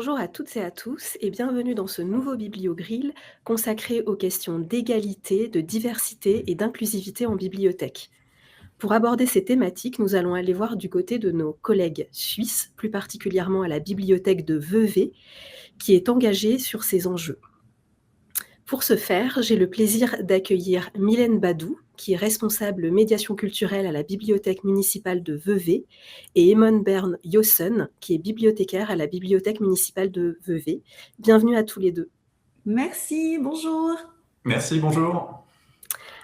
Bonjour à toutes et à tous et bienvenue dans ce nouveau BiblioGrill consacré aux questions d'égalité, de diversité et d'inclusivité en bibliothèque. Pour aborder ces thématiques, nous allons aller voir du côté de nos collègues suisses, plus particulièrement à la bibliothèque de Vevey, qui est engagée sur ces enjeux. Pour ce faire, j'ai le plaisir d'accueillir Mylène Badou, qui est responsable médiation culturelle à la bibliothèque municipale de Vevey, et Emone Bern Jossen, qui est bibliothécaire à la bibliothèque municipale de Vevey. Bienvenue à tous les deux. Merci, bonjour. Merci, bonjour.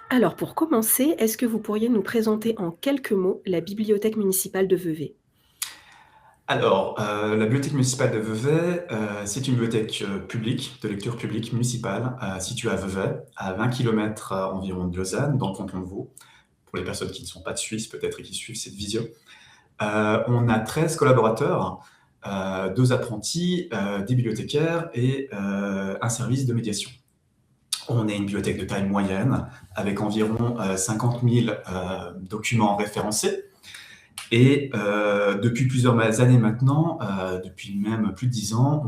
Alors, pour commencer, est-ce que vous pourriez nous présenter en quelques mots la bibliothèque municipale de Vevey? Alors, la bibliothèque municipale de Vevey, c'est une bibliothèque publique, de lecture publique municipale, située à Vevey, à 20 km environ de Lausanne, dans le canton de Vaud. Pour les personnes qui ne sont pas de Suisse, peut-être, et qui suivent cette visio. On a 13 collaborateurs, 2 apprentis, des bibliothécaires et un service de médiation. On est une bibliothèque de taille moyenne, avec environ 50 000 documents référencés. Et depuis plusieurs années maintenant, depuis même plus de 10 ans,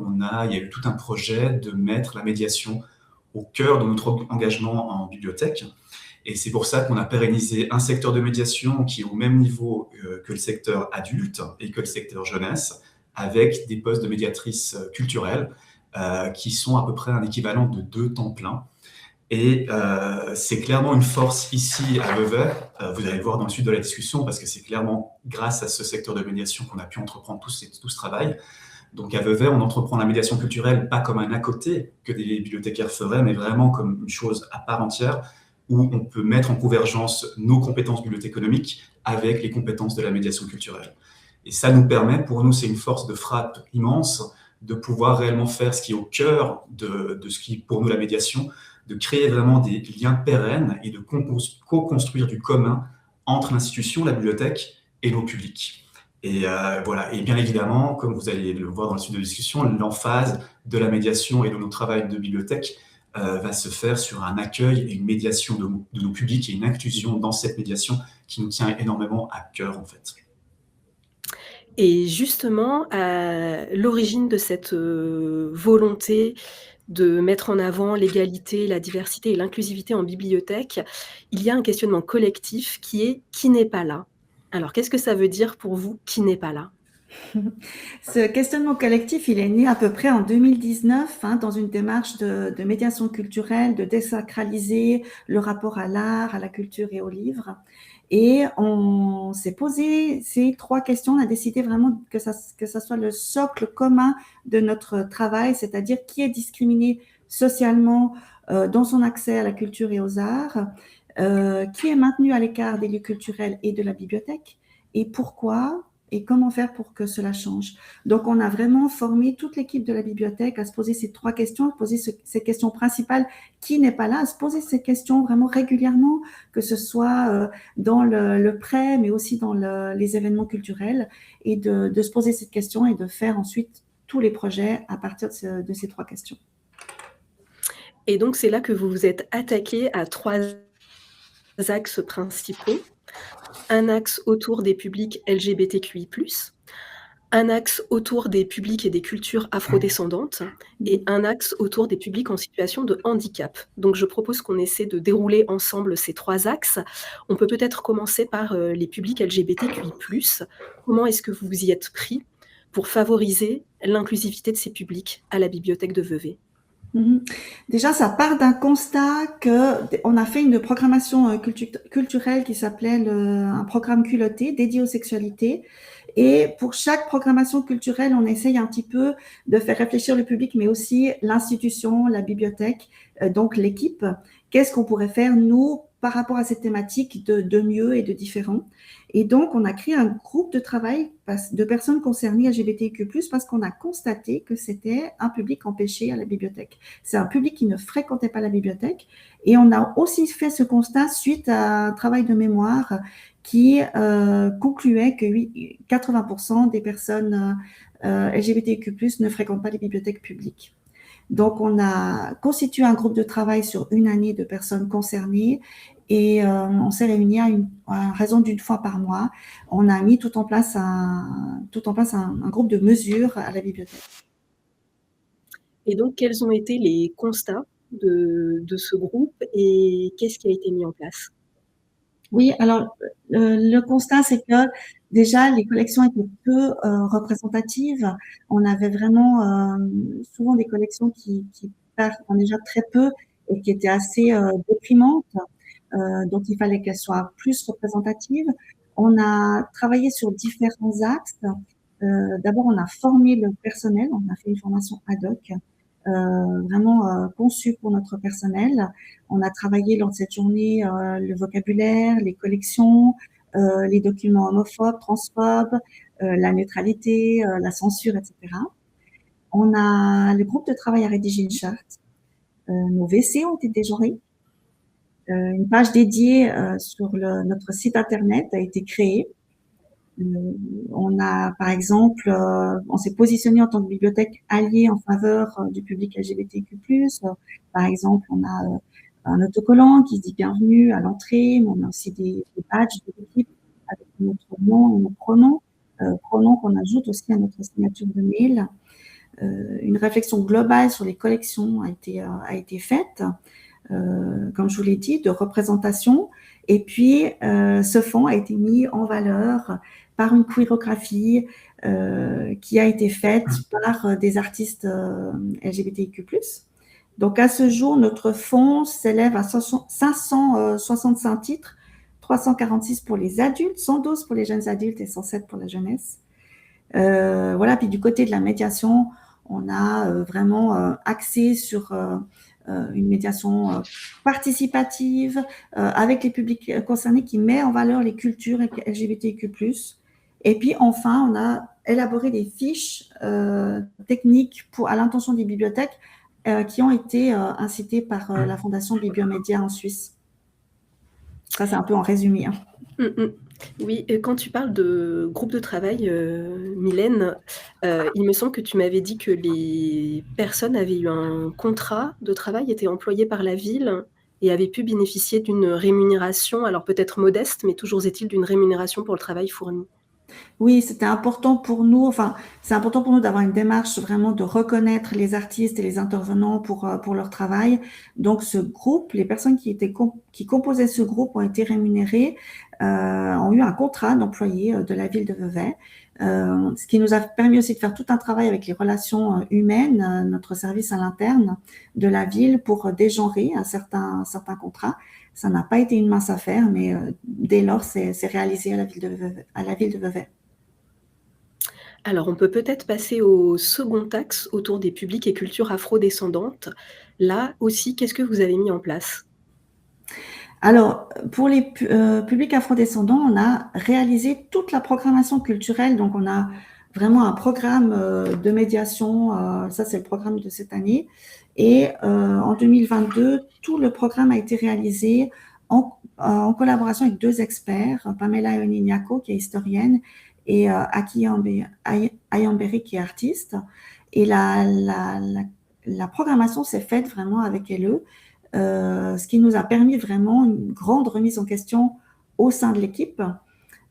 il y a eu tout un projet de mettre la médiation au cœur de notre engagement en bibliothèque. Et c'est pour ça qu'on a pérennisé un secteur de médiation qui est au même niveau que le secteur adulte et que le secteur jeunesse, avec des postes de médiatrices culturelles qui sont à peu près un équivalent de 2 temps plein. Et c'est clairement une force ici à Vevey. Vous allez le voir dans le suite de la discussion, parce que c'est clairement grâce à ce secteur de médiation qu'on a pu entreprendre tout ce travail. Donc à Vevey, on entreprend la médiation culturelle pas comme un à côté que des bibliothécaires feraient, mais vraiment comme une chose à part entière, où on peut mettre en convergence nos compétences bibliothéconomiques avec les compétences de la médiation culturelle. Et ça nous permet, pour nous, c'est une force de frappe immense, de pouvoir réellement faire ce qui est au cœur de ce qui est pour nous la médiation, de créer vraiment des liens pérennes et de co-construire du commun entre l'institution, la bibliothèque et nos publics. Et voilà. Et bien évidemment, comme vous allez le voir dans le suite de la discussion, l'emphase de la médiation et de notre travail de bibliothèque va se faire sur un accueil et une médiation de nos publics et une inclusion dans cette médiation qui nous tient énormément à cœur, en fait. Et justement, à l'origine de cette volonté de mettre en avant l'égalité, la diversité et l'inclusivité en bibliothèque, il y a un questionnement collectif qui est « qui n'est pas là ?» Alors, qu'est-ce que ça veut dire pour vous, qui n'est pas là? Ce questionnement collectif, il est né à peu près en 2019, dans une démarche de médiation culturelle, de désacraliser le rapport à l'art, à la culture et au livre. Et on s'est posé ces 3 questions. On a décidé vraiment que ça soit le socle commun de notre travail, c'est-à-dire qui est discriminé socialement dans son accès à la culture et aux arts, qui est maintenu à l'écart des lieux culturels et de la bibliothèque, et pourquoi et comment faire pour que cela change. Donc, on a vraiment formé toute l'équipe de la bibliothèque à se poser ces 3 questions, à se poser ces questions principales. Qui n'est pas là? À se poser ces questions vraiment régulièrement, que ce soit dans le prêt, mais aussi dans les événements culturels, et de se poser cette question et de faire ensuite tous les projets à partir de ces 3 questions. Et donc, c'est là que vous vous êtes attaqué à 3 axes principaux. Un axe autour des publics LGBTQI+, un axe autour des publics et des cultures afrodescendantes et un axe autour des publics en situation de handicap. Donc je propose qu'on essaie de dérouler ensemble ces 3 axes. On peut peut-être commencer par les publics LGBTQI+. Comment est-ce que vous vous y êtes pris pour favoriser l'inclusivité de ces publics à la bibliothèque de Vevey? Déjà, ça part d'un constat qu'on a fait une programmation culturelle qui s'appelait un programme culotté dédié aux sexualités. Et pour chaque programmation culturelle, on essaye un petit peu de faire réfléchir le public, mais aussi l'institution, la bibliothèque, donc l'équipe. Qu'est-ce qu'on pourrait faire, nous, par rapport à cette thématique de mieux et de différent? Et donc, on a créé un groupe de travail de personnes concernées LGBTQ+, parce qu'on a constaté que c'était un public empêché à la bibliothèque. C'est un public qui ne fréquentait pas la bibliothèque. Et on a aussi fait ce constat suite à un travail de mémoire qui concluait que 80% des personnes LGBTQ+, ne fréquentent pas les bibliothèques publiques. Donc, on a constitué un groupe de travail sur une année de personnes concernées et on s'est réunis à raison d'une fois par mois. On a mis tout en place un groupe de mesures à la bibliothèque. Et donc, quels ont été les constats de ce groupe et qu'est-ce qui a été mis en place? Oui, alors le constat, c'est que déjà les collections étaient peu représentatives. On avait vraiment souvent des collections qui partent déjà très peu et qui étaient assez déprimantes. Donc il fallait qu'elles soient plus représentatives. On a travaillé sur différents axes. D'abord, on a formé le personnel, on a fait une formation ad hoc, vraiment conçue pour notre personnel. On a travaillé lors de cette journée le vocabulaire, les collections, les documents homophobes, transphobes, la neutralité, la censure, etc. Le groupe de travail a rédigé une charte. Nos WC ont été dégenrés. Une page dédiée sur notre site internet a été créée. On a, par exemple, on s'est positionné en tant que bibliothèque alliée en faveur du public LGBTQ+. Par exemple, on a un autocollant qui dit bienvenue à l'entrée, mais on a aussi des badges de l'équipe avec notre nom et nos pronoms, pronoms qu'on ajoute aussi à notre signature de mail. Une réflexion globale sur les collections a été faite, comme je vous l'ai dit, de représentation. Et puis, ce fonds a été mis en valeur par une queerographie qui a été faite par des artistes LGBTIQ+. Donc, à ce jour, notre fonds s'élève à 565 titres, 346 pour les adultes, 112 pour les jeunes adultes et 107 pour la jeunesse. Voilà, puis du côté de la médiation, on a vraiment axé sur une médiation participative avec les publics concernés qui met en valeur les cultures LGBTQ+. Et puis enfin, on a élaboré des fiches techniques à l'intention des bibliothèques qui ont été incitées par la Fondation Bibliomédia en Suisse. Ça, c'est un peu en résumé. Hein. Oui, quand tu parles de groupe de travail, Mylène, il me semble que tu m'avais dit que les personnes avaient eu un contrat de travail, étaient employées par la ville et avaient pu bénéficier d'une rémunération, alors peut-être modeste, mais toujours est-il d'une rémunération pour le travail fourni. Oui, c'était important pour nous. Enfin, c'est important pour nous d'avoir une démarche vraiment de reconnaître les artistes et les intervenants pour leur travail. Donc, ce groupe, les personnes qui composaient ce groupe ont été rémunérées, ont eu un contrat d'employé de la ville de Vevey, ce qui nous a permis aussi de faire tout un travail avec les relations humaines, notre service à l'interne de la ville pour dégenrer un certain contrat. Ça n'a pas été une mince affaire, mais dès lors, c'est réalisé à la ville de Vevey. Alors, on peut peut-être passer au second axe autour des publics et cultures afrodescendantes. Là aussi, qu'est-ce que vous avez mis en place? Alors, pour les publics afrodescendants, on a réalisé toute la programmation culturelle. Donc, on a vraiment un programme de médiation. Ça, c'est le programme de cette année. Et en 2022, tout le programme a été réalisé en collaboration avec deux experts, Pamela Ionignako, qui est historienne, et Aki Ayamberi, qui est artiste. Et la programmation s'est faite vraiment avec elle. Ce qui nous a permis vraiment une grande remise en question au sein de l'équipe,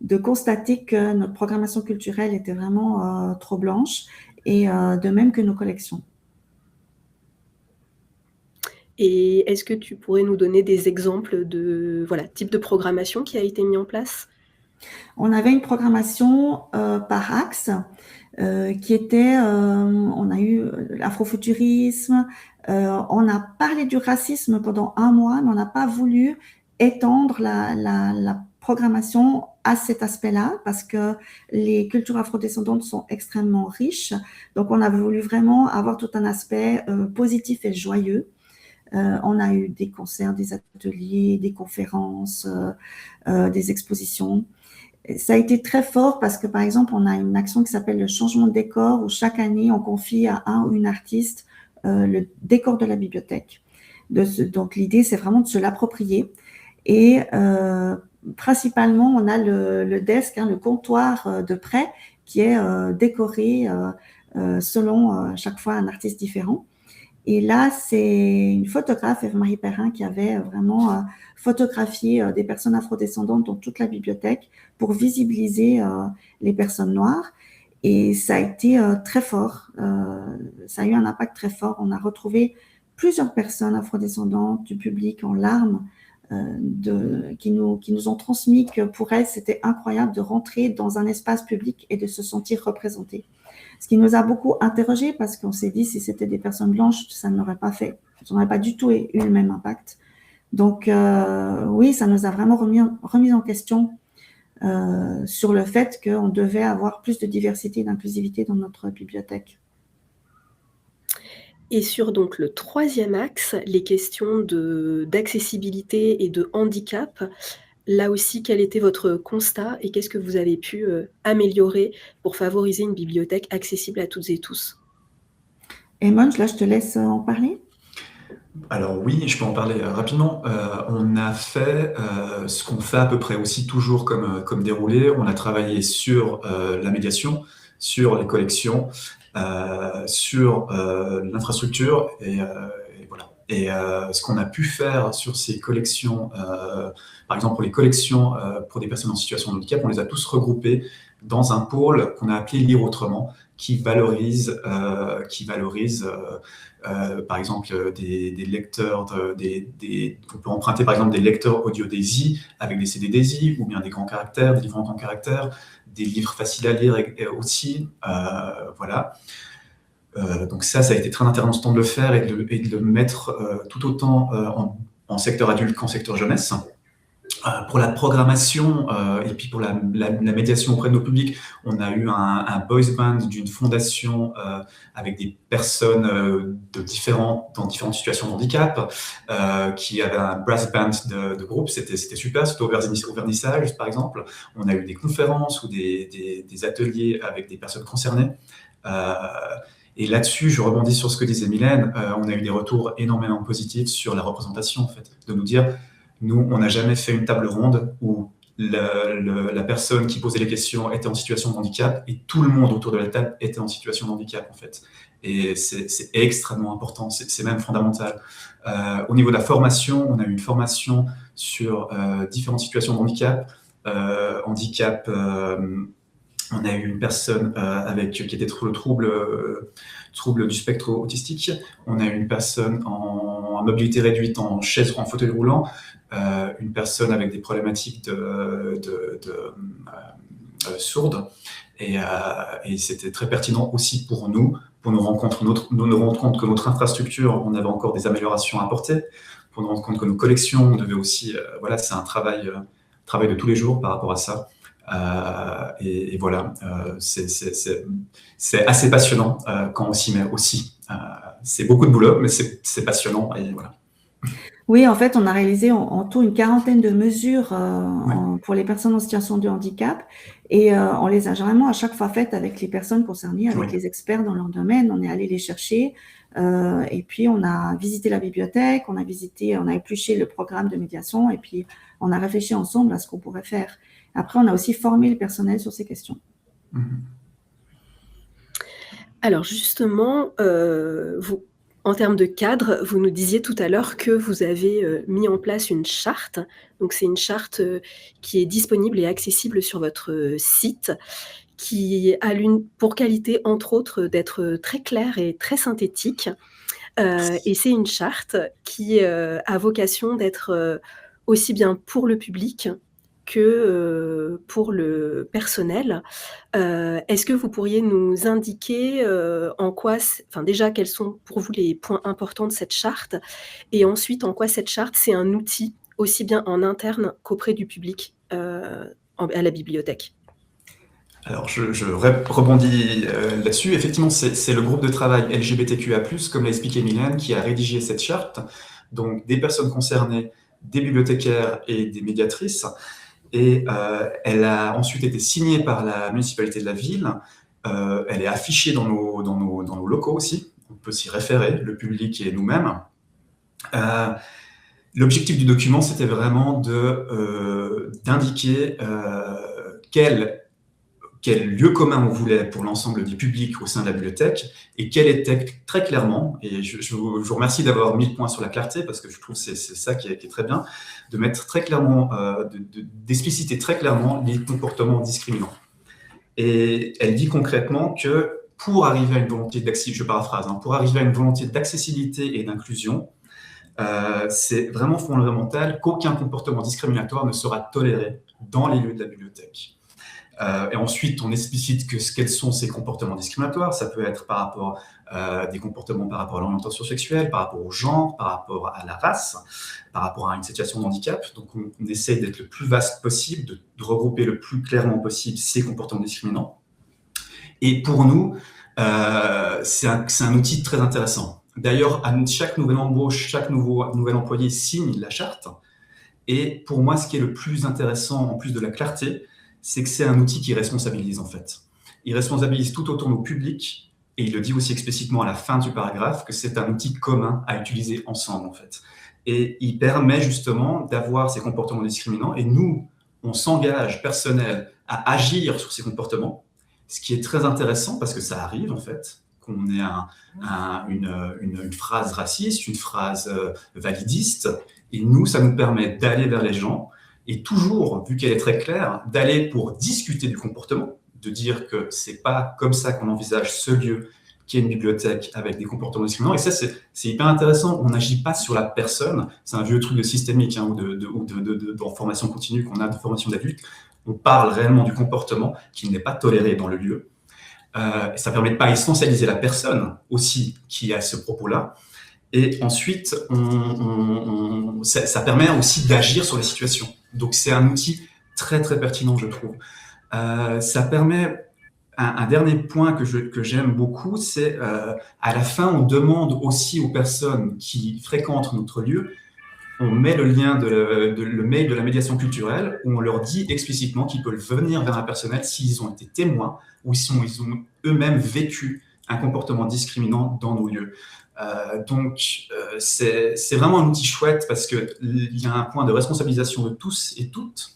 de constater que notre programmation culturelle était vraiment trop blanche, et de même que nos collections. Et est-ce que tu pourrais nous donner des exemples de type de programmation qui a été mis en place? On avait une programmation par axe qui était, on a eu l'afrofuturisme, on a parlé du racisme pendant un mois, mais on n'a pas voulu étendre la programmation à cet aspect-là parce que les cultures afrodescendantes sont extrêmement riches. Donc, on a voulu vraiment avoir tout un aspect positif et joyeux. On a eu des concerts, des ateliers, des conférences, des expositions. Ça a été très fort parce que, par exemple, on a une action qui s'appelle le changement de décor où chaque année, on confie à un ou une artiste le décor de la bibliothèque. Donc, l'idée, c'est vraiment de se l'approprier. Et principalement, on a le desk, le comptoir de prêt qui est décoré selon chaque fois un artiste différent. Et là, c'est une photographe, Eve-Marie Perrin, qui avait vraiment photographié des personnes afrodescendantes dans toute la bibliothèque pour visibiliser les personnes noires. Et ça a été très fort. Ça a eu un impact très fort. On a retrouvé plusieurs personnes afrodescendantes du public en larmes qui nous ont transmis que pour elles, c'était incroyable de rentrer dans un espace public et de se sentir représentées. Ce qui nous a beaucoup interrogés parce qu'on s'est dit si c'était des personnes blanches, ça n'aurait pas du tout eu le même impact. Donc oui, ça nous a vraiment remis en question sur le fait qu'on devait avoir plus de diversité et d'inclusivité dans notre bibliothèque. Et sur donc le troisième axe, les questions d'accessibilité et de handicap, là aussi, quel était votre constat et qu'est-ce que vous avez pu améliorer pour favoriser une bibliothèque accessible à toutes et tous? Eamon, là, je te laisse en parler. Alors oui, je peux en parler rapidement. On a fait ce qu'on fait à peu près aussi toujours comme déroulé. On a travaillé sur la médiation, sur les collections, sur l'infrastructure et voilà. Et ce qu'on a pu faire sur ces collections, par exemple pour les collections pour des personnes en situation de handicap, on les a tous regroupés dans un pôle qu'on a appelé Lire autrement, qui valorise par exemple des lecteurs, on peut emprunter par exemple des lecteurs audio DAISY avec des CD DAISY, ou bien des grands caractères, des livres en grands caractères, des livres faciles à lire aussi, voilà. Donc ça a été très intéressant de le faire et de le mettre tout autant en secteur adulte qu'en secteur jeunesse. Pour la programmation et puis pour la médiation auprès de nos publics, on a eu un boys band d'une fondation avec des personnes dans différentes situations de handicap, qui avait un brass band de groupe. C'était super, c'était au vernissage par exemple. On a eu des conférences ou des ateliers avec des personnes concernées. Et là-dessus, je rebondis sur ce que disait Mylène, on a eu des retours énormément positifs sur la représentation, en fait, de nous dire, nous, on n'a jamais fait une table ronde où la personne qui posait les questions était en situation de handicap et tout le monde autour de la table était en situation de handicap, en fait. Et c'est extrêmement important, c'est même fondamental. Au niveau de la formation, on a eu une formation sur différentes situations de handicap. On a eu une personne qui était le trouble du spectre autistique. On a eu une personne en mobilité réduite, en fauteuil roulant. Une personne avec des problématiques sourdes. Et c'était très pertinent aussi pour nous rendre compte que notre infrastructure, on avait encore des améliorations à apporter, pour nous rendre compte que nos collections, on devait aussi... voilà, c'est un travail de tous les jours par rapport à ça. Et voilà, c'est assez passionnant quand on s'y met aussi. C'est beaucoup de boulot, mais c'est passionnant et voilà. Oui, en fait, on a réalisé en tout une quarantaine de mesures pour les personnes en situation de handicap et on les a généralement à chaque fois faites avec les personnes concernées, avec les experts dans leur domaine. On est allé les chercher et puis on a visité la bibliothèque, on a épluché le programme de médiation et puis on a réfléchi ensemble à ce qu'on pourrait faire. Après, on a aussi formé le personnel sur ces questions. Alors justement, en termes de cadre, vous nous disiez tout à l'heure que vous avez mis en place une charte. Donc c'est une charte qui est disponible et accessible sur votre site, qui a pour qualité, entre autres, d'être très claire et très synthétique. Et c'est une charte qui a vocation d'être aussi bien pour le public que pour le personnel. Est-ce que vous pourriez nous indiquer déjà quels sont pour vous les points importants de cette charte et ensuite en quoi cette charte c'est un outil aussi bien en interne qu'auprès du public à la bibliothèque? Alors, je rebondis là-dessus. Effectivement, c'est le groupe de travail LGBTQIA+, comme l'a expliqué Mylène, qui a rédigé cette charte. Donc, des personnes concernées, des bibliothécaires et des médiatrices. Et elle a ensuite été signée par la municipalité de la ville. Elle est affichée dans nos locaux aussi. On peut s'y référer, le public et nous-mêmes. L'objectif du document, c'était vraiment d'indiquer quel lieu commun on voulait pour l'ensemble du public au sein de la bibliothèque et quel était très clairement, et je vous remercie d'avoir mis le point sur la clarté parce que je trouve que c'est ça qui est très bien, de mettre très clairement, d'expliciter très clairement les comportements discriminants. Et elle dit concrètement que pour arriver à une volonté je paraphrase, pour arriver à une volonté d'accessibilité et d'inclusion, c'est vraiment fondamental qu'aucun comportement discriminatoire ne sera toléré dans les lieux de la bibliothèque. Et ensuite, on explicite quels sont ces comportements discriminatoires. Ça peut être par rapport des comportements par rapport à l'orientation sexuelle, par rapport au genre, par rapport à la race, par rapport à une situation de handicap. Donc, on essaie d'être le plus vaste possible, de regrouper le plus clairement possible ces comportements discriminants. Et pour nous, c'est un outil très intéressant. D'ailleurs, à chaque nouvelle embauche, chaque nouvel employé signe la charte. Et pour moi, ce qui est le plus intéressant, en plus de la clarté, c'est que c'est un outil qui responsabilise en fait. Il responsabilise tout autant nos publics, et il le dit aussi explicitement à la fin du paragraphe, que c'est un outil commun à utiliser ensemble en fait. Et il permet justement d'avoir ces comportements discriminants, et nous, on s'engage personnel à agir sur ces comportements, ce qui est très intéressant parce que ça arrive en fait, qu'on ait une phrase raciste, une phrase validiste, et nous, ça nous permet d'aller vers les gens, et toujours, vu qu'elle est très claire, d'aller pour discuter du comportement, de dire que c'est pas comme ça qu'on envisage ce lieu qui est une bibliothèque avec des comportements discriminants. Et ça, c'est hyper intéressant. On n'agit pas sur la personne. C'est un vieux truc de systémique ou de formation continue qu'on a, de formation d'adultes. On parle réellement du comportement qui n'est pas toléré dans le lieu. Et ça permet de pas essentialiser la personne aussi qui a ce propos-là. Et ensuite, ça permet aussi d'agir sur les situations. Donc, c'est un outil très, très pertinent, je trouve. Ça permet... Un dernier point que j'aime beaucoup, c'est à la fin, on demande aussi aux personnes qui fréquentent notre lieu, on met le lien le mail de la médiation culturelle où on leur dit explicitement qu'ils peuvent venir vers un personnel s'ils ont été témoins ou ils ont eux-mêmes vécu un comportement discriminant dans nos lieux. Donc, c'est vraiment un outil chouette parce qu'il y a un point de responsabilisation de tous et toutes.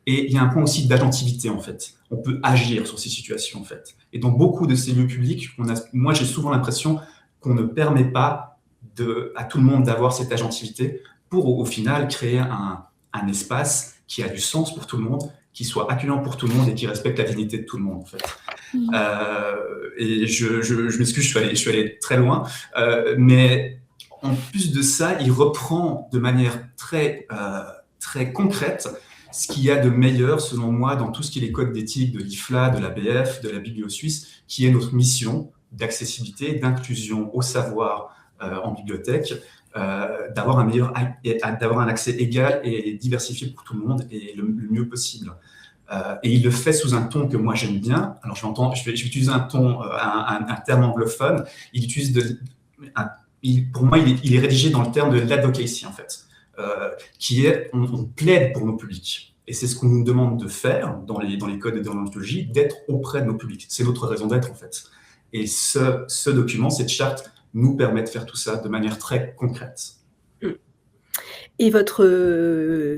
Et il y a un point aussi d'agentivité, en fait. On peut agir sur ces situations, en fait. Et dans beaucoup de ces lieux publics, moi, j'ai souvent l'impression qu'on ne permet pas à tout le monde d'avoir cette agentivité pour, au final, créer un espace qui a du sens pour tout le monde, qui soit accueillant pour tout le monde et qui respecte la dignité de tout le monde, en fait. Et je m'excuse, je suis allé très loin. Mais en plus de ça, il reprend de manière très, très concrète ce qu'il y a de meilleur, selon moi, dans tout ce qui est les codes d'éthique de l'IFLA, de l'ABF, de la Biblio Suisse, qui est notre mission d'accessibilité, d'inclusion au savoir en bibliothèque, d'avoir un accès égal et diversifié pour tout le monde et le mieux possible. Et il le fait sous un ton que moi j'aime bien. Alors je vais utiliser un terme anglophone. Il utilise pour moi, il est rédigé dans le terme de l'advocacy en fait. Qui est, on plaide pour nos publics. Et c'est ce qu'on nous demande de faire dans les codes de déontologie, d'être auprès de nos publics. C'est notre raison d'être, en fait. Et ce document, cette charte, nous permet de faire tout ça de manière très concrète. Et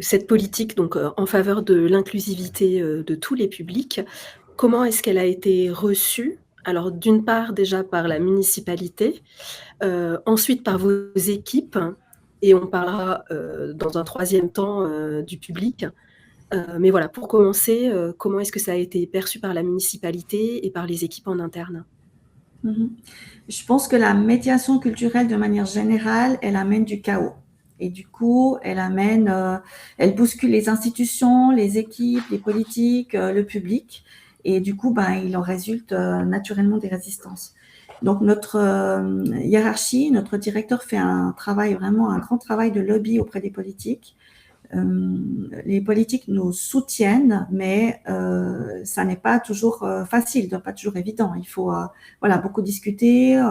cette politique donc, en faveur de l'inclusivité de tous les publics, comment est-ce qu'elle a été reçue? Alors, d'une part, déjà par la municipalité, ensuite par vos équipes, et on parlera dans un troisième temps du public. Mais voilà, pour commencer, comment est-ce que ça a été perçu par la municipalité et par les équipes en interne? Je pense que la médiation culturelle, de manière générale, elle amène du chaos. Et du coup, elle bouscule les institutions, les équipes, les politiques, le public. Et du coup, il en résulte naturellement des résistances. Donc, notre hiérarchie, notre directeur fait un grand travail de lobby auprès des politiques. Les politiques nous soutiennent, mais ça n'est pas toujours facile, pas toujours évident. Il faut beaucoup discuter,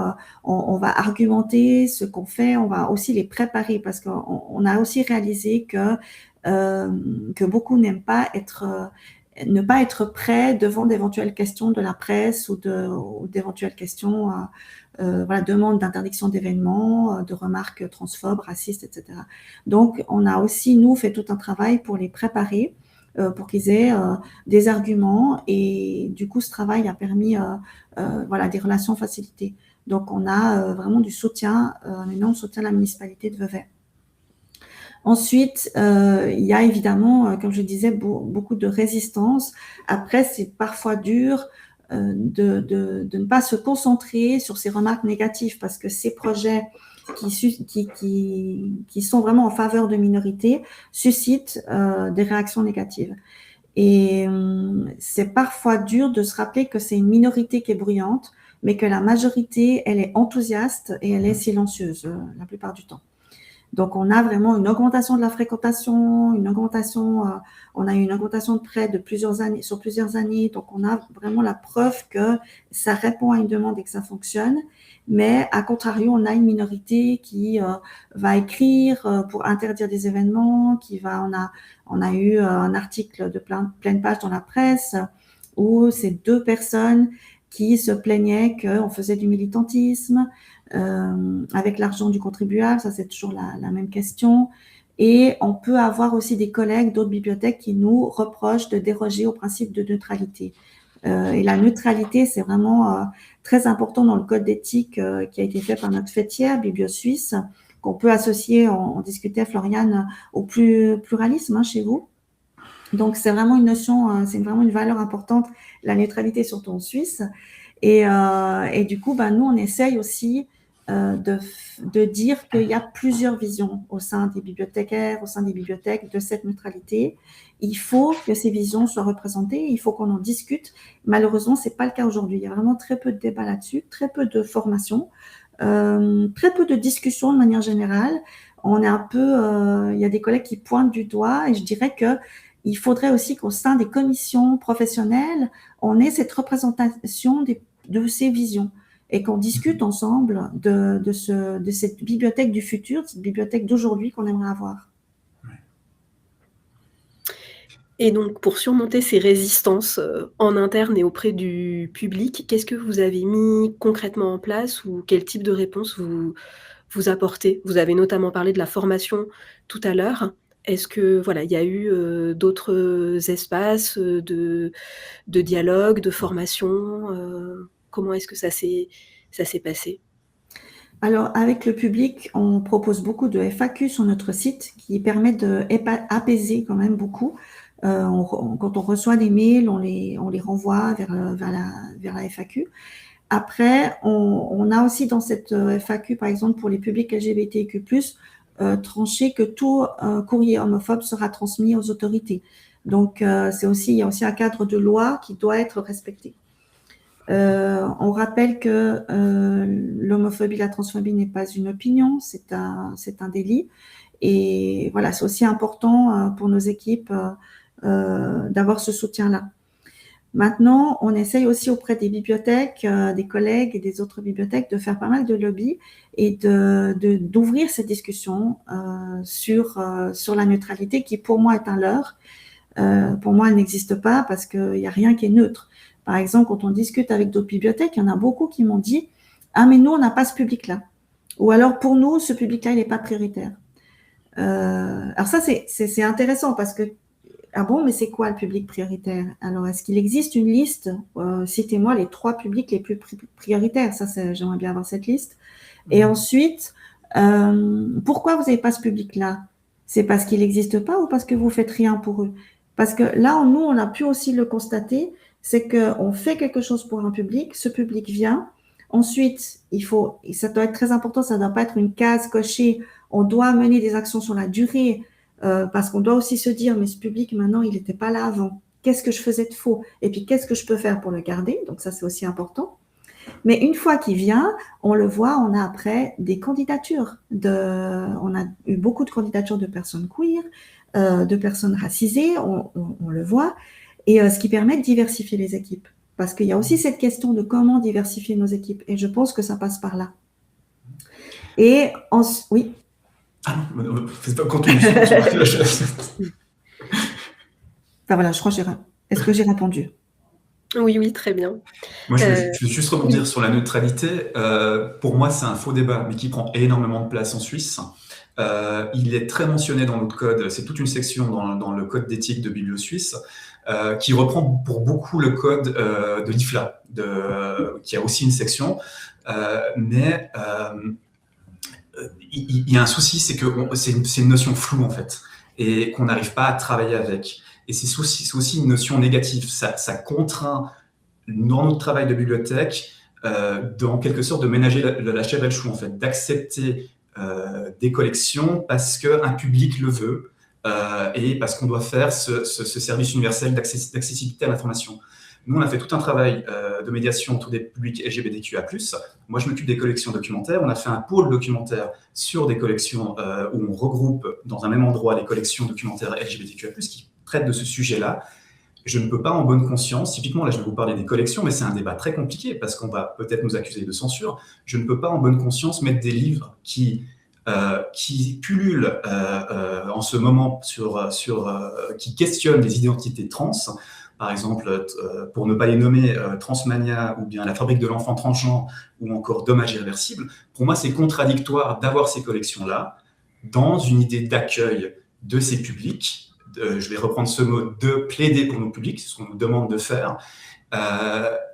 on va argumenter ce qu'on fait, on va aussi les préparer parce qu'on a aussi réalisé que beaucoup n'aiment pas ne pas être prêts devant d'éventuelles questions de la presse ou d'éventuelles questions, demande d'interdiction d'événements, de remarques transphobes, racistes, etc. Donc, on a aussi, nous, fait tout un travail pour les préparer, pour qu'ils aient des arguments. Et du coup, ce travail a permis des relations facilitées. Donc, on a vraiment du soutien, un énorme soutien de la municipalité de Vevey. Ensuite, il y a évidemment, comme je disais, beaucoup de résistance. Après, c'est parfois dur de ne pas se concentrer sur ces remarques négatives parce que ces projets qui sont vraiment en faveur de minorités suscitent des réactions négatives. Et c'est parfois dur de se rappeler que c'est une minorité qui est bruyante, mais que la majorité, elle est enthousiaste et elle est silencieuse la plupart du temps. Donc, on a vraiment une augmentation de la fréquentation, on a eu une augmentation de près de plusieurs années, sur plusieurs années. Donc, on a vraiment la preuve que ça répond à une demande et que ça fonctionne. Mais, à contrario, on a une minorité qui va écrire pour interdire des événements, on a eu un article de pleine page dans la presse où c'est 2 personnes qui se plaignaient qu'on faisait du militantisme, avec l'argent du contribuable, ça c'est toujours la même question. Et on peut avoir aussi des collègues d'autres bibliothèques qui nous reprochent de déroger au principe de neutralité. Et la neutralité, c'est vraiment très important dans le code d'éthique qui a été fait par notre fêtière, BiblioSuisse, qu'on peut associer, on discutait, Floriane, au pluralisme chez vous. Donc, c'est vraiment une notion, c'est vraiment une valeur importante, la neutralité, surtout en Suisse. Et du coup, nous, on essaye aussi de dire qu'il y a plusieurs visions au sein des bibliothécaires, au sein des bibliothèques de cette neutralité. Il faut que ces visions soient représentées, il faut qu'on en discute. Malheureusement, ce n'est pas le cas aujourd'hui. Il y a vraiment très peu de débats là-dessus, très peu de formation, très peu de discussions de manière générale. On est un peu, il y a des collègues qui pointent du doigt et je dirais qu'il faudrait aussi qu'au sein des commissions professionnelles, on ait cette représentation de ces visions et qu'on discute ensemble de cette bibliothèque du futur, cette bibliothèque d'aujourd'hui qu'on aimerait avoir. Et donc, pour surmonter ces résistances en interne et auprès du public, qu'est-ce que vous avez mis concrètement en place ou quel type de réponse vous apportez? Vous avez notamment parlé de la formation tout à l'heure. Est-ce que voilà, il y a eu d'autres espaces de dialogue, de formation? Comment est-ce que ça s'est passé? Alors, avec le public, on propose beaucoup de FAQ sur notre site qui permettent d'apaiser quand même beaucoup. Quand on reçoit des mails, on les renvoie vers la FAQ. Après, on a aussi dans cette FAQ, par exemple, pour les publics LGBTQ+, tranché que tout courrier homophobe sera transmis aux autorités. Donc, il y a aussi un cadre de loi qui doit être respecté. On rappelle que l'homophobie, la transphobie n'est pas une opinion, c'est un délit. Et voilà, c'est aussi important pour nos équipes d'avoir ce soutien-là. Maintenant, on essaye aussi auprès des bibliothèques, des collègues et des autres bibliothèques de faire pas mal de lobby et d'ouvrir cette discussion sur la neutralité qui, pour moi, est un leurre. Pour moi, elle n'existe pas parce qu'il n'y a rien qui est neutre. Par exemple, quand on discute avec d'autres bibliothèques, il y en a beaucoup qui m'ont dit « Ah, mais nous, on n'a pas ce public-là. » Ou alors, pour nous, ce public-là, il n'est pas prioritaire. Alors ça, c'est intéressant parce que ah bon, mais c'est quoi le public prioritaire? Alors, est-ce qu'il existe une liste? Citez-moi les 3 publics les plus prioritaires. Ça, j'aimerais bien avoir cette liste. Et ensuite, pourquoi vous n'avez pas ce public-là? C'est parce qu'il n'existe pas ou parce que vous faites rien pour eux? Parce que là, nous, on a pu aussi le constater, c'est qu'on fait quelque chose pour un public, ce public vient. Ensuite, ça doit être très important, ça ne doit pas être une case cochée. On doit mener des actions sur la durée. Parce qu'on doit aussi se dire, mais ce public, maintenant, il n'était pas là avant. Qu'est-ce que je faisais de faux? Et puis, qu'est-ce que je peux faire pour le garder? Donc, ça, c'est aussi important. Mais une fois qu'il vient, on le voit, on a après des candidatures. On a eu beaucoup de candidatures de personnes queer, de personnes racisées, on le voit. Et ce qui permet de diversifier les équipes. Parce qu'il y a aussi cette question de comment diversifier nos équipes. Et je pense que ça passe par là. Et oui. Ah non, continue. Voilà, je crois est-ce que j'ai répondu? Oui, très bien. Moi, je veux juste rebondir sur la neutralité. Pour moi, c'est un faux débat, mais qui prend énormément de place en Suisse. Il est très mentionné dans notre code, c'est toute une section dans le code d'éthique de BiblioSuisse, qui reprend pour beaucoup le code de l'IFLA, qui a aussi une section. Mais il y a un souci, c'est que c'est une notion floue en fait, et qu'on n'arrive pas à travailler avec. Et c'est aussi une notion négative. Ça contraint dans notre travail de bibliothèque, en quelque sorte, de ménager la chèvre et le chou en fait, d'accepter des collections parce qu'un public le veut et parce qu'on doit faire ce service universel d'accessibilité à l'information. Nous, on a fait tout un travail de médiation autour des publics LGBTQIA+. Moi, je m'occupe des collections documentaires. On a fait un pôle documentaire sur des collections où on regroupe dans un même endroit les collections documentaires LGBTQIA+, qui traitent de ce sujet-là. Je ne peux pas en bonne conscience, typiquement là je vais vous parler des collections, mais c'est un débat très compliqué parce qu'on va peut-être nous accuser de censure. Je ne peux pas en bonne conscience mettre des livres qui pullulent en ce moment qui questionnent les identités trans. Par exemple, pour ne pas les nommer, Transmania ou bien La Fabrique de l'enfant transgenre ou encore Dommages irréversibles. Pour moi, c'est contradictoire d'avoir ces collections-là dans une idée d'accueil de ces publics. Je vais reprendre ce mot, de plaider pour nos publics, c'est ce qu'on nous demande de faire,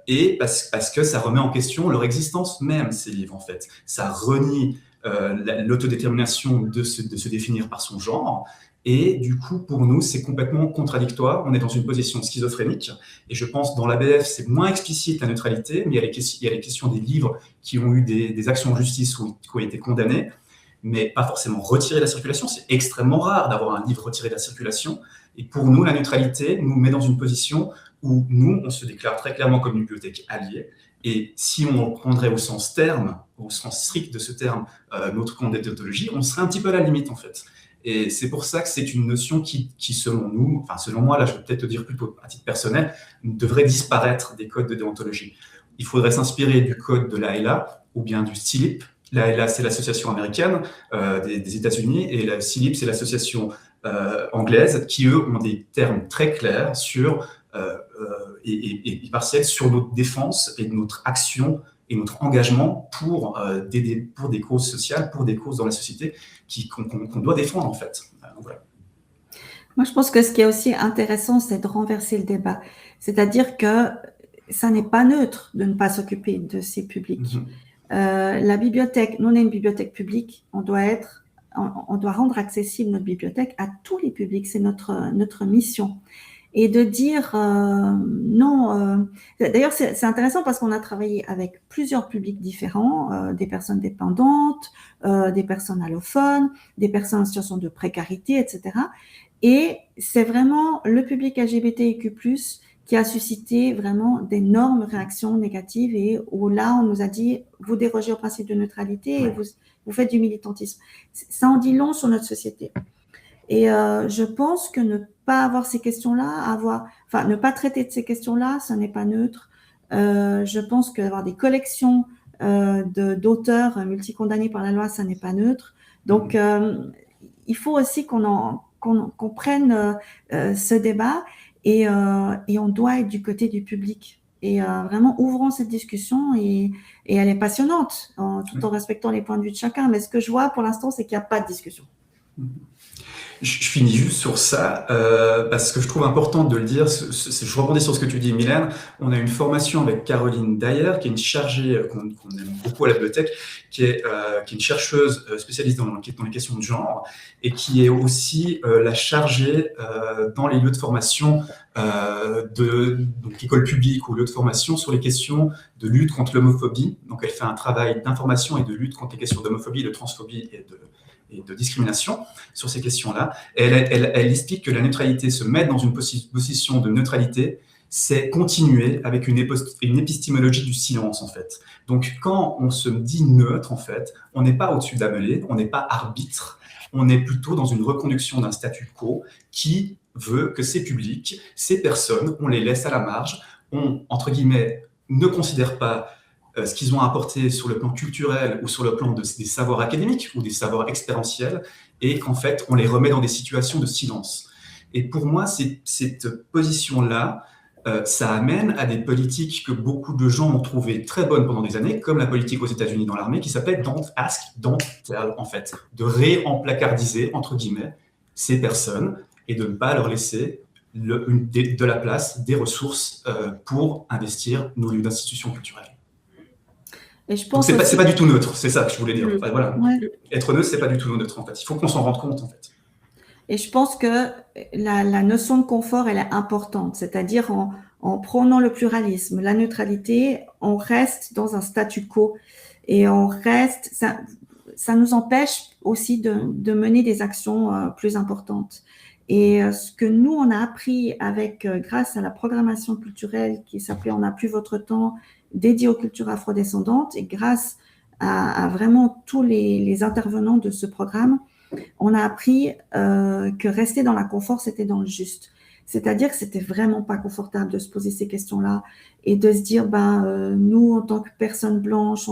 et parce que ça remet en question leur existence même, ces livres, en fait. Ça renie l'autodétermination de se définir par son genre, et du coup, pour nous, c'est complètement contradictoire. On est dans une position schizophrénique, et je pense dans l'ABF, c'est moins explicite la neutralité, mais il y a les questions des livres qui ont eu des actions en justice ou qui ont été condamnés, mais pas forcément retirer de la circulation. C'est extrêmement rare d'avoir un livre retiré de la circulation. Et pour nous, la neutralité nous met dans une position où nous, on se déclare très clairement comme une bibliothèque alliée. Et si on prendrait au sens strict de ce terme, notre compte déontologie, on serait un petit peu à la limite, en fait. Et c'est pour ça que c'est une notion qui selon nous, enfin selon moi, là je vais peut-être te dire plutôt à titre personnel, devrait disparaître des codes de déontologie. Il faudrait s'inspirer du code de l'AELA ou bien du CILIP. L'AELA, c'est l'association américaine des États-Unis, et la CILIP, c'est l'association anglaise, qui, eux, ont des termes très clairs et partiels sur notre défense et notre action et notre engagement pour des causes sociales, pour des causes dans la société qu'on doit défendre, en fait. Voilà. Moi, je pense que ce qui est aussi intéressant, c'est de renverser le débat. C'est-à-dire que ça n'est pas neutre de ne pas s'occuper de ces publics. Mm-hmm. La bibliothèque, nous on est une bibliothèque publique, on doit rendre accessible notre bibliothèque à tous les publics, c'est notre mission. Et de dire non, d'ailleurs c'est intéressant parce qu'on a travaillé avec plusieurs publics différents, des personnes dépendantes, des personnes allophones, des personnes en situation de précarité, etc. Et c'est vraiment le public LGBTIQ+, qui a suscité vraiment d'énormes réactions négatives et où là, on nous a dit, vous dérogez au principe de neutralité et vous faites du militantisme. Ça en dit long sur notre société. Et je pense que ne pas avoir ces questions-là, ne pas traiter de ces questions-là, ça n'est pas neutre. Je pense qu'avoir des collections d'auteurs multicondamnés par la loi, ça n'est pas neutre. Donc, il faut aussi qu'on prenne ce débat. Et on doit être du côté du public. Et vraiment, ouvrons cette discussion et elle est passionnante, tout en respectant les points de vue de chacun. Mais ce que je vois pour l'instant, c'est qu'il n'y a pas de discussion. Je finis juste sur ça, parce que je trouve important de le dire. Je rebondis sur ce que tu dis, Mylène. On a une formation avec Caroline Dayer, qui est une chargée qu'on aime beaucoup à la bibliothèque, qui est une chercheuse spécialiste dans les questions de genre, et qui est aussi la chargée dans les lieux de formation donc écoles publiques ou lieux de formation sur les questions de lutte contre l'homophobie. Donc elle fait un travail d'information et de lutte contre les questions d'homophobie, de transphobie et de discrimination sur ces questions-là. Elle explique que la neutralité, se mettre dans une position de neutralité, c'est continuer avec une épistémologie du silence, en fait. Donc, quand on se dit neutre, en fait, on n'est pas au-dessus de la mêlée, on n'est pas arbitre, on est plutôt dans une reconduction d'un statu quo qui veut que ces publics, ces personnes, on les laisse à la marge, on, entre guillemets, ne considère pas ce qu'ils ont apporté sur le plan culturel ou sur le plan des savoirs académiques ou des savoirs expérientiels, et qu'en fait, on les remet dans des situations de silence. Et pour moi, cette position-là, ça amène à des politiques que beaucoup de gens ont trouvées très bonnes pendant des années, comme la politique aux États-Unis dans l'armée, qui s'appelle Don't Ask, Don't Tell, en fait, de réemplacardiser, entre guillemets, ces personnes et de ne pas leur laisser de la place, des ressources pour investir nos lieux d'institutions culturelles. Et je Donc pense c'est aussi. pas du tout neutre, c'est ça que je voulais dire. Enfin, voilà. Ouais. Être neutre, c'est pas du tout neutre en fait. Il faut qu'on s'en rende compte en fait. Et je pense que la notion de confort, elle est importante. C'est-à-dire en prônant le pluralisme, la neutralité, on reste dans un statu quo et on reste. Ça nous empêche aussi de mener des actions plus importantes. Et ce que nous, on a appris avec, grâce à la programmation culturelle qui s'appelait On n'a plus votre temps, dédiée aux cultures afrodescendantes, et grâce à vraiment tous les intervenants de ce programme, on a appris que rester dans la confort, c'était dans le juste. C'est-à-dire que c'était vraiment pas confortable de se poser ces questions-là et de se dire, nous, en tant que personnes blanches,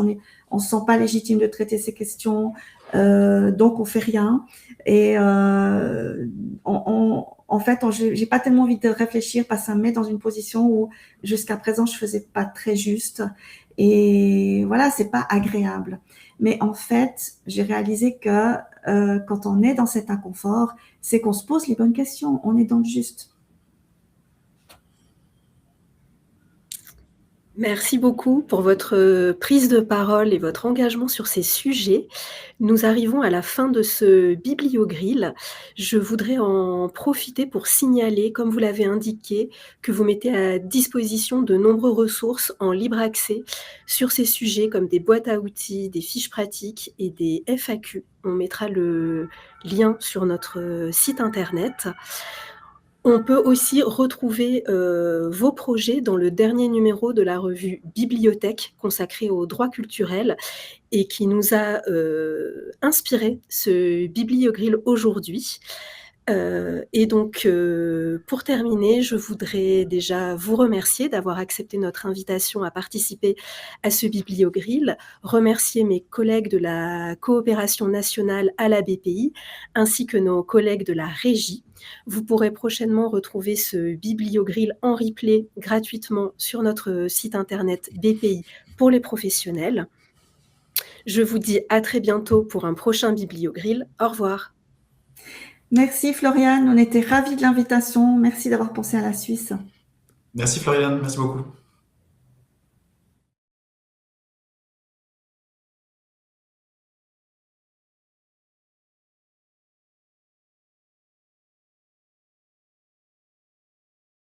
on se sent pas légitime de traiter ces questions, donc on fait rien. Et en fait, j'ai pas tellement envie de réfléchir parce que ça me met dans une position où jusqu'à présent, je faisais pas très juste. Et voilà, c'est pas agréable. Mais en fait, j'ai réalisé que quand on est dans cet inconfort, c'est qu'on se pose les bonnes questions, on est dans le juste. Merci beaucoup pour votre prise de parole et votre engagement sur ces sujets. Nous arrivons à la fin de ce bibliogrill. Je voudrais en profiter pour signaler, comme vous l'avez indiqué, que vous mettez à disposition de nombreuses ressources en libre accès sur ces sujets comme des boîtes à outils, des fiches pratiques et des FAQ. On mettra le lien sur notre site internet. On peut aussi retrouver vos projets dans le dernier numéro de la revue Bibliothèque consacrée aux droits culturels et qui nous a inspiré ce bibliogrill aujourd'hui. Et donc, pour terminer, je voudrais déjà vous remercier d'avoir accepté notre invitation à participer à ce bibliogrill, remercier mes collègues de la coopération nationale à la BPI, ainsi que nos collègues de la régie. Vous pourrez prochainement retrouver ce bibliogrill en replay gratuitement sur notre site internet BPI pour les professionnels. Je vous dis à très bientôt pour un prochain bibliogrill. Au revoir. Merci Floriane, on était ravis de l'invitation. Merci d'avoir pensé à la Suisse. Merci Floriane, merci beaucoup.